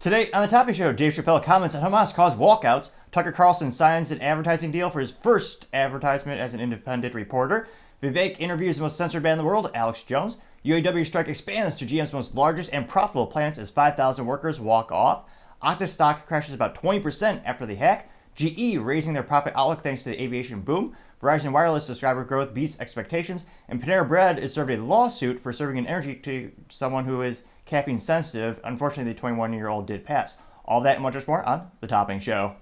Today on the Topic Show, Dave Chappelle comments on Hamas caused walkouts. Tucker Carlson signs an advertising deal for his first advertisement as an independent reporter. Vivek interviews the most censored man in the world, Alex Jones. UAW strike expands to GM's most largest and profitable plants as 5,000 workers walk off. Okta stock crashes about 20% after the hack. GE raising their profit outlook thanks to the aviation boom. Verizon Wireless subscriber growth beats expectations. And Panera Bread is served a lawsuit for serving an energy to someone who is caffeine sensitive. Unfortunately, the 21-year-old did pass. All that and much more on The Topping Show.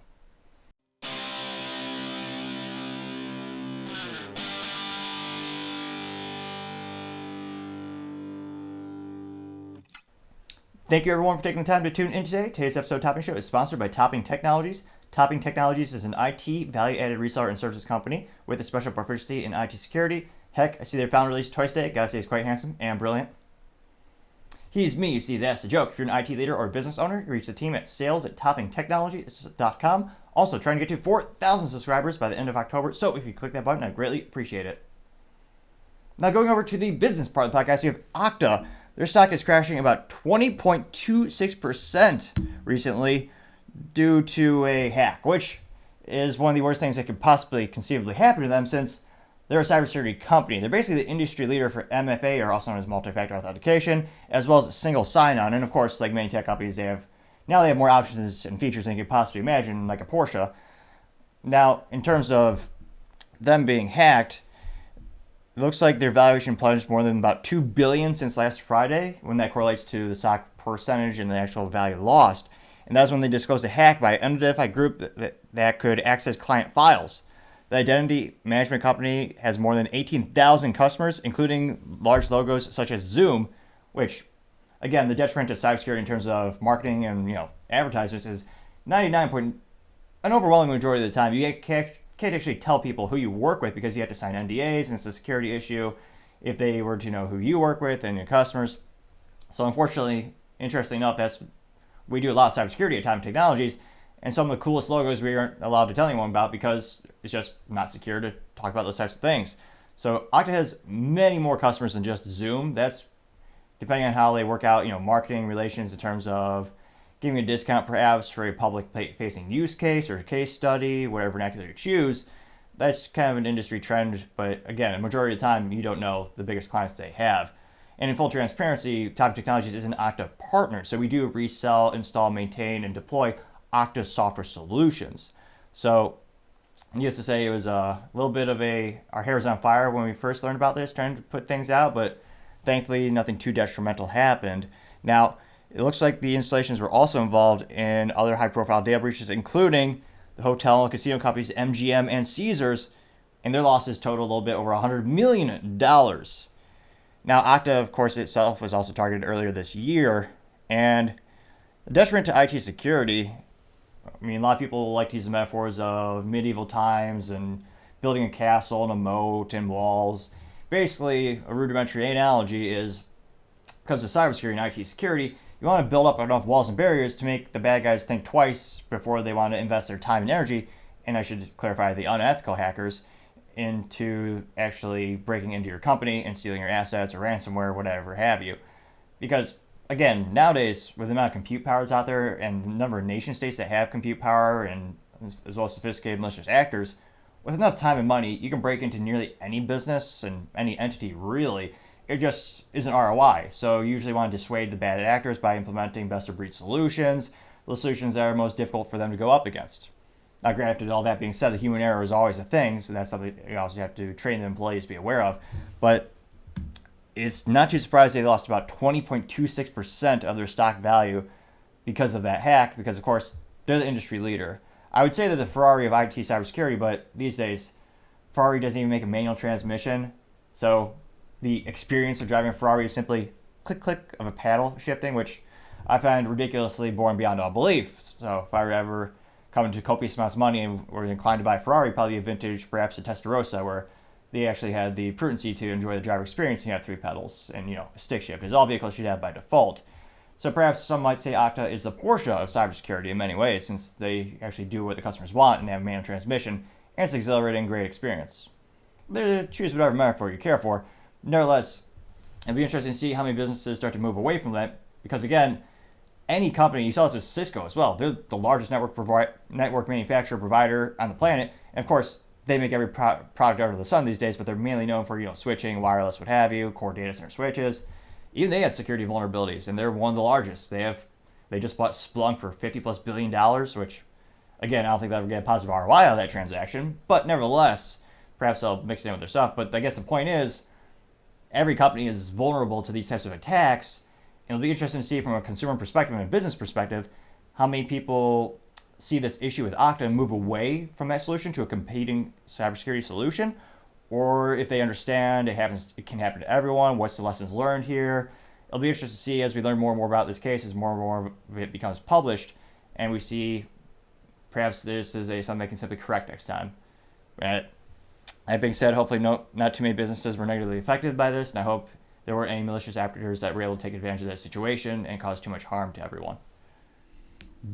Thank you everyone for taking the time to tune in today. Today's episode of Topping Show is sponsored by Topping Technologies. Topping Technologies is an IT value-added reseller and services company with a special proficiency in IT security. Heck, I see their founder release twice a day. Gotta say he's quite handsome and brilliant. He's me, you see, that's the joke. If you're an IT leader or a business owner, you reach the team at sales@toppingtechnologies.com. Also, trying to get to 4,000 subscribers by the end of October, so if you click that button, I'd greatly appreciate it. Now going over to the business part of the podcast, you have Okta. Their stock is crashing about 20.26% recently due to a hack, which is one of the worst things that could possibly conceivably happen to them since they're a cybersecurity company. They're basically the industry leader for MFA, or also known as multi-factor authentication, as well as single sign-on. And of course, like many tech companies, they have more options and features than you could possibly imagine, like a Porsche. Now, in terms of them being hacked, it looks like their valuation plunged more than about $2 billion since last Friday, when that correlates to the stock percentage and the actual value lost. And that's when they disclosed a hack by an unidentified group that could access client files. The identity management company has more than 18,000 customers, including large logos such as Zoom, which, again, the detriment to cybersecurity in terms of marketing and advertisements is an overwhelming majority of the time you can't actually tell people who you work with because you have to sign NDAs, and it's a security issue if they were to know who you work with and your customers. So unfortunately, interestingly enough, we do a lot of cybersecurity at Topping Technologies, and some of the coolest logos we aren't allowed to tell anyone about because it's just not secure to talk about those types of things. So Okta has many more customers than just Zoom. That's depending on how they work out, marketing relations in terms of giving a discount perhaps for a public-facing use case or case study, whatever vernacular you choose. That's kind of an industry trend, but again, a majority of the time, you don't know the biggest clients they have. And in full transparency, Topping Technologies is an Okta partner, so we do resell, install, maintain, and deploy Okta software solutions. So, needless to say, it was a little bit of our hair was on fire when we first learned about this, trying to put things out, but thankfully nothing too detrimental happened. Now, it looks like the installations were also involved in other high-profile data breaches, including the hotel and casino companies MGM and Caesars, and their losses total a little bit over $100 million. Now, Okta, of course, itself was also targeted earlier this year, and the detriment to IT security, a lot of people like to use the metaphors of medieval times and building a castle and a moat and walls. Basically, a rudimentary analogy is, when it comes to cybersecurity and IT security, you want to build up enough walls and barriers to make the bad guys think twice before they want to invest their time and energy, and I should clarify, the unethical hackers, into actually breaking into your company and stealing your assets or ransomware, whatever have you. Because, again, nowadays, with the amount of compute power that's out there and the number of nation states that have compute power and as well as sophisticated malicious actors, with enough time and money, you can break into nearly any business and any entity, really. It just isn't ROI. So you usually want to dissuade the bad actors by implementing best-of-breed solutions, the solutions that are most difficult for them to go up against. Now, granted, all that being said, the human error is always a thing, so that's something you also have to train the employees to be aware of. But it's not too surprising they lost about 20.26% of their stock value because of that hack, because, of course, they're the industry leader. I would say they're the Ferrari of IT cybersecurity, but these days, Ferrari doesn't even make a manual transmission, so the experience of driving a Ferrari is simply click of a paddle shifting, which I find ridiculously boring beyond all belief. So if I were to ever come into copious amounts of money and were inclined to buy a Ferrari, probably a vintage, perhaps a Testarossa, where they actually had the prudency to enjoy the driver experience and you have 3 pedals and a stick shift, as all vehicles should have by default. So perhaps some might say Okta is the Porsche of cybersecurity in many ways, since they actually do what the customers want and have manual transmission, and it's an exhilarating, great experience. Choose whatever metaphor you care for. Nevertheless, it'd be interesting to see how many businesses start to move away from that, because again, any company, you saw this with Cisco as well. They're the largest network manufacturer provider on the planet. And of course, they make every product under the sun these days, but they're mainly known for, switching, wireless, what have you, core data center switches. Even they had security vulnerabilities, and they're one of the largest. They just bought Splunk for $50+ billion, which, again, I don't think they'll ever get a positive ROI out of that transaction. But nevertheless, perhaps they'll mix it in with their stuff. But I guess the point is, every company is vulnerable to these types of attacks. And it'll be interesting to see from a consumer perspective and a business perspective how many people see this issue with Okta and move away from that solution to a competing cybersecurity solution, or if they understand it can happen to everyone. What's the lessons learned here? It'll be interesting to see as we learn more and more about this case, as more and more of it becomes published, and we see perhaps this is something they can simply correct next time. That being said, hopefully not too many businesses were negatively affected by this, and I hope there weren't any malicious actors that were able to take advantage of that situation and cause too much harm to everyone.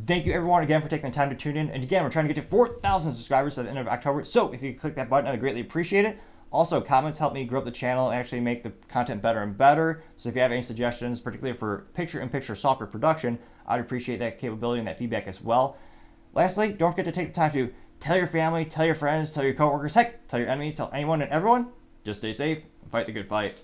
Thank you everyone again for taking the time to tune in. And again, we're trying to get to 4,000 subscribers by the end of October. So if you click that button, I'd greatly appreciate it. Also, comments help me grow up the channel and actually make the content better and better. So if you have any suggestions, particularly for picture-in-picture software production, I'd appreciate that capability and that feedback as well. Lastly, don't forget to take the time to tell your family, tell your friends, tell your coworkers, heck, tell your enemies, tell anyone and everyone. Just stay safe and fight the good fight.